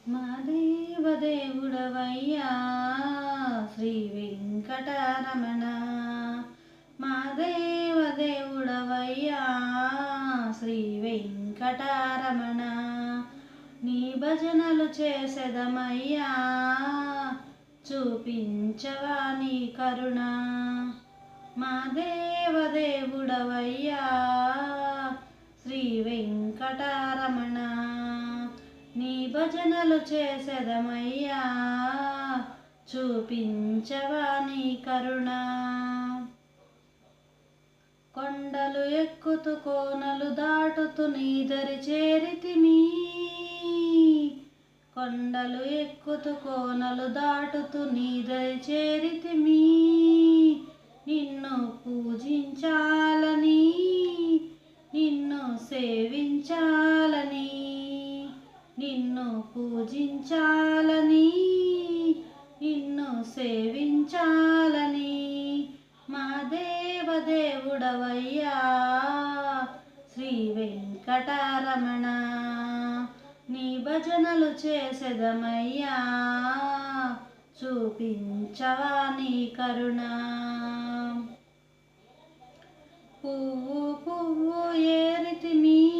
మా దేవదేవుడవయ్యా శ్రీ వెంకటరమణ. మా దేవదేవుడవయ్యా శ్రీ వెంకటరమణ. నీ భజనలు చేసెదమయ్యా చూపించవా నీ కరుణ. మా దేవదేవుడవయ్యా శ్రీ వెంకటరమణ. నీ భజనలు చేసెదమయ్యా చూపించవా నీ కరుణ. కొండలు ఎక్కుతూ కోనలు దాటుతూ నీ దరి చేరితిమి. కొండలు ఎక్కుతూ కోనలు దాటుతూ నీ దరి చేరితిమి. నిన్ను పూజించాలని నిన్ను సేవించాలని నిన్ను పూజించాలని నిన్ను సేవించాలని మా దేవదేవుడవయ్యా శ్రీ వెంకటరమణ. నీ భజనలు చేసెదమయ్యా చూపించవా నీ కరుణ. పువ్వు పువ్వు ఏరితిమి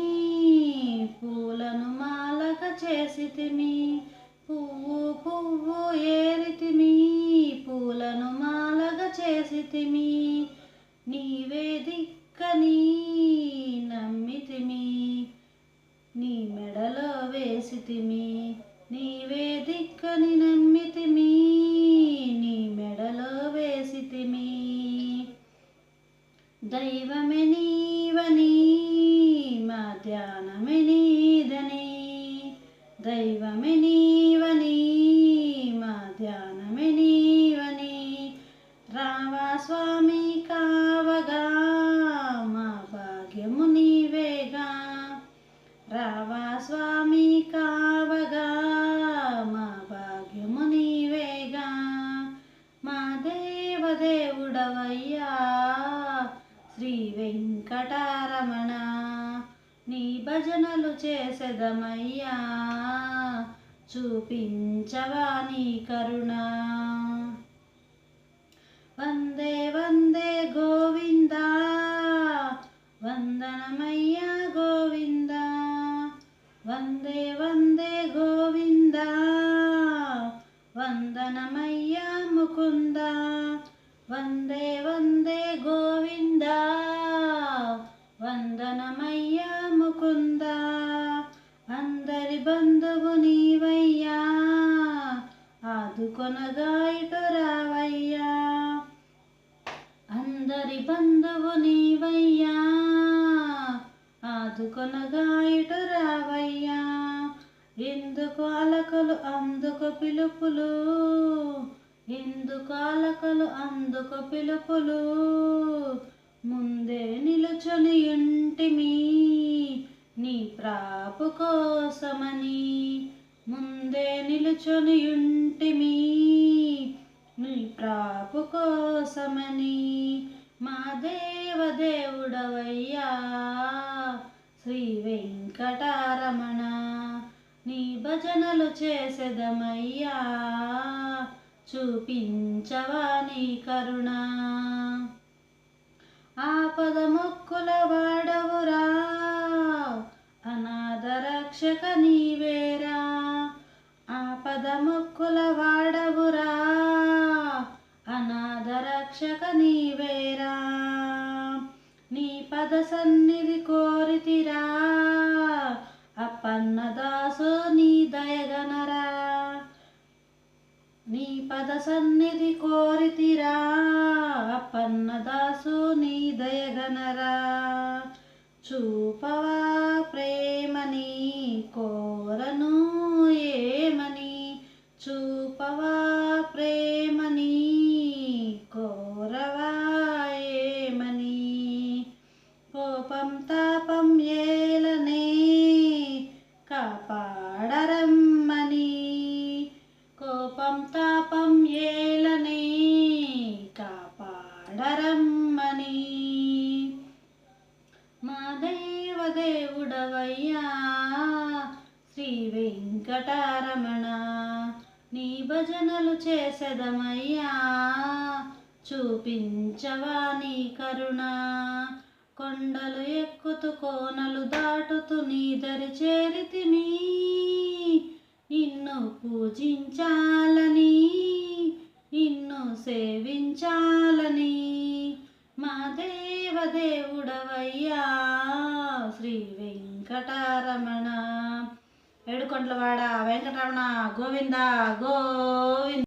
పూలను మాలక చేసితిమి. పువ్వు పువ్వు ఏరితిమి పూలను మాలగ చేసితిమి. నీవే దిక్కని నమ్మితిమి నీ మెడలో వేసితిమి. నీవే దిక్కని నమ్మితిమి నీ మెడలో వేసితిమి. దైవమే నీవని మా ధ్యానమే నీదని. దైవమే నీవని మా ధ్యానమే నీవని. రావా స్వామి కావగా మా భాగ్యము నీవేగా. రావా స్వామి కావగా మా భాగ్యము నీవేగా. మా దేవదేవుడవయ్యా శ్రీ వెంకటరమణ. నీ భజనలు చేసెదమయ్యా చూపించవా నీ కరుణ. వందే వందే గోవింద వందనమయ్యా గోవింద. వందే వందే గోవింద వందనమయ్యా ముకుంద. వందే వందే గోవింద వందనమయ్యా ముకుంద. అందరి బంధువు నీవయ్యా ఆదుకొనగా ఇటు రావయ్యా. అందరి బంధువు నీవయ్యా ఆదుకొనగా ఇటు రావయ్యా. ఎందుకు అలకలు అందుకు పిలుపులు. ఎందుకు అలకలు అందుకు పిలుపులు. ముందే నిలుచొని ఉంటిమి నీ ప్రాపు కోసమని. ముందే నిలుచొని ఉంటిమి నీ ప్రాపు కోసమని. మా దేవదేవుడవయ్యా శ్రీ వెంకటరమణ. నీ భజనలు చేసెదమయ్యా చూపించవా నీ కరుణ. ఆపద మొక్కుల వాడవురా అనాథ రక్షక నీవేరా. ఆపద మొక్కుల వాడవురా అనాథ రక్షక నీవేరా. నీ పద సన్నిధి కోరితిరా అప్పన్నదాసు నీ దయగనరా. నీ పద సన్నిధి కోరితిరా అప్పన్నదాసు నీ దయగనరా. చూపవా ప్రేమని కోరను ఏమని. చూపవా ప్రేమని కోరవా ఏమని. కోపం తాపం ఏలనే కాపాడరమ్మని. కోపం తాపం ఏలనే కాపాడరమ్మని. మా దేవదేవుడవయ్యా శ్రీ వెంకటరమణ. నీ భజనలు చేసెదమయ్యా, చూపించవా నీ కరుణ. కొండలు ఎక్కుతూ కోనలు దాటుతూ నీ దరి చేరితిమి, నిన్ను పూజించాలని, నిన్ను సేవించాలని. మా దేవదేవుడవయ్యా శ్రీ వెంకటరమణ. ఏడుకొండలవాడ వెంకటరమణ గోవింద గోవింద.